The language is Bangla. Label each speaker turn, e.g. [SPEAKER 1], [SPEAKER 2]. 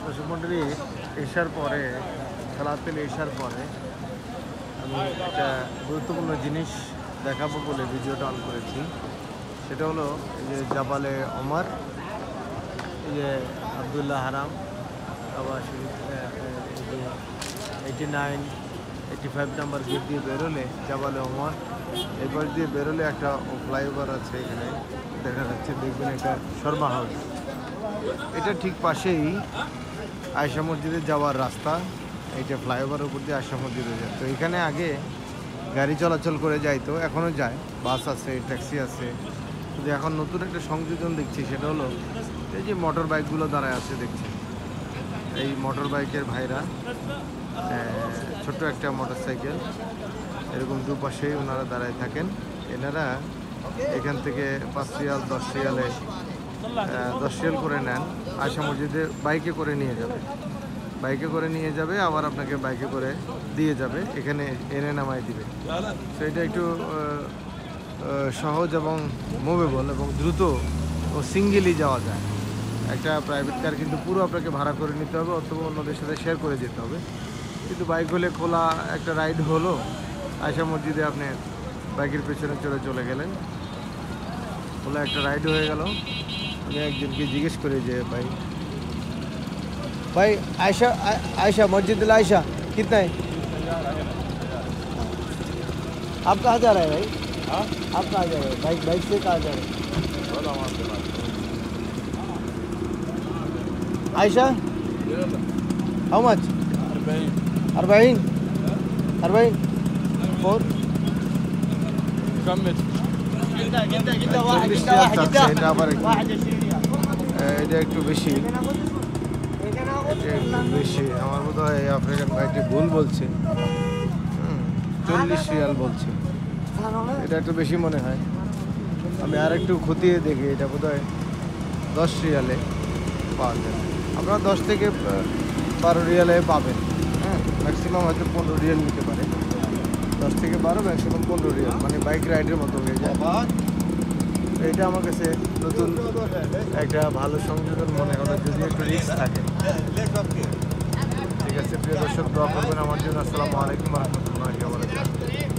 [SPEAKER 1] দর্শক মন্ডলী, এশার পরে সালাতুল এশার পরে আমি একটা গুরুত্বপূর্ণ জিনিস দেখাবো বলে ভিডিওটা অন করেছি। সেটা হলো এই যে জাবালে ওমর, এই যে আবদুল্লাহ হারাম, আবার এই যে 89, 85 নাম্বার গেট দিয়ে বেরোলে জাবালে ওমর, এবার দিয়ে বেরোলে একটা ফ্লাইওভার আছে, এখানে দেখা যাচ্ছে, দেখবেন এটা শর্মা হাউস। এটা ঠিক পাশেই আয়েশা মসজিদে যাওয়ার রাস্তা। এইটা ফ্লাইওভারের উপর দিয়ে আয়েশা মসজিদে যায়। তো এখানে আগে গাড়ি চলাচল করে যাইতো, এখনও যায়, বাস আছে, ট্যাক্সি আছে। কিন্তু এখন নতুন একটা সংযোজন দেখছি, সেটা হলো এই যে মোটর বাইকগুলো দাঁড়ায় আছে দেখছি। এই মোটর বাইকের ভাইরা, ছোট্ট একটা মোটর সাইকেল, এরকম দুপাশেই ওনারা দাঁড়ায় থাকেন। এনারা এখান থেকে 5 রিয়াল 10 রিয়ালে 10 রিয়াল করে নেন, আয়েশা মসজিদে বাইকে করে নিয়ে যাবে। বাইকে করে নিয়ে যাবে, আবার আপনাকে বাইকে করে দিয়ে যাবে, এখানে এনে নামায় দিবে। তো এটা একটু সহজ এবং মুভেবল এবং দ্রুত ও সিঙ্গেলি যাওয়া যায়। একটা প্রাইভেট কার কিন্তু পুরো আপনাকে ভাড়া করে নিতে হবে, অথবা অন্যদের সাথে শেয়ার করে যেতে হবে। কিন্তু বাইক হলে খোলা একটা রাইড হলো, আয়েশা মসজিদে আপনি বাইকের পেছনে চলে গেলেন, খোলা একটা রাইড হয়ে গেল। আমি একজনকে জিজ্ঞেস করি যে भाई आयशा मस्जिद आयशा कितना है? आप कहाँ जा रहे हैं भाई? आप कहाँ जा रहे हैं? बाइक से कहाँ जा रहे हैं? Ayesha how much? 40 4
[SPEAKER 2] كمل
[SPEAKER 1] এটা একটু বেশি, আমার বোধ হয় আফ্রিকান ভাইটি ভুল বলছে, 40 রিয়াল বলছে। এটা একটু বেশি মনে হয়। আমি আর একটু খতিয়ে দেখি, এটা বোধ হয় 10 রিয়ালে পাওয়া যায়। আপনারা 10 থেকে 12 রিয়ালে পাবেন। হ্যাঁ, ম্যাক্সিমাম হয়তো 15 রিয়াল নিতে পারে। 10 থেকে 12, ম্যাক্সিমাম 15 রিয়াল, মানে বাইক রাইডের মতো হয়ে যায়। এটা আমার কাছে নতুন একটা ভালো সংযোজন মনে হলো, যদি একটু রিস্ক থাকে। ঠিক আছে প্রিয় দর্শক, দোয়া করবেন আমার জন্য। আসসালামু আলাইকুম ওয়া রাহমাতুল্লাহি ওয়া বারাকাতুহু।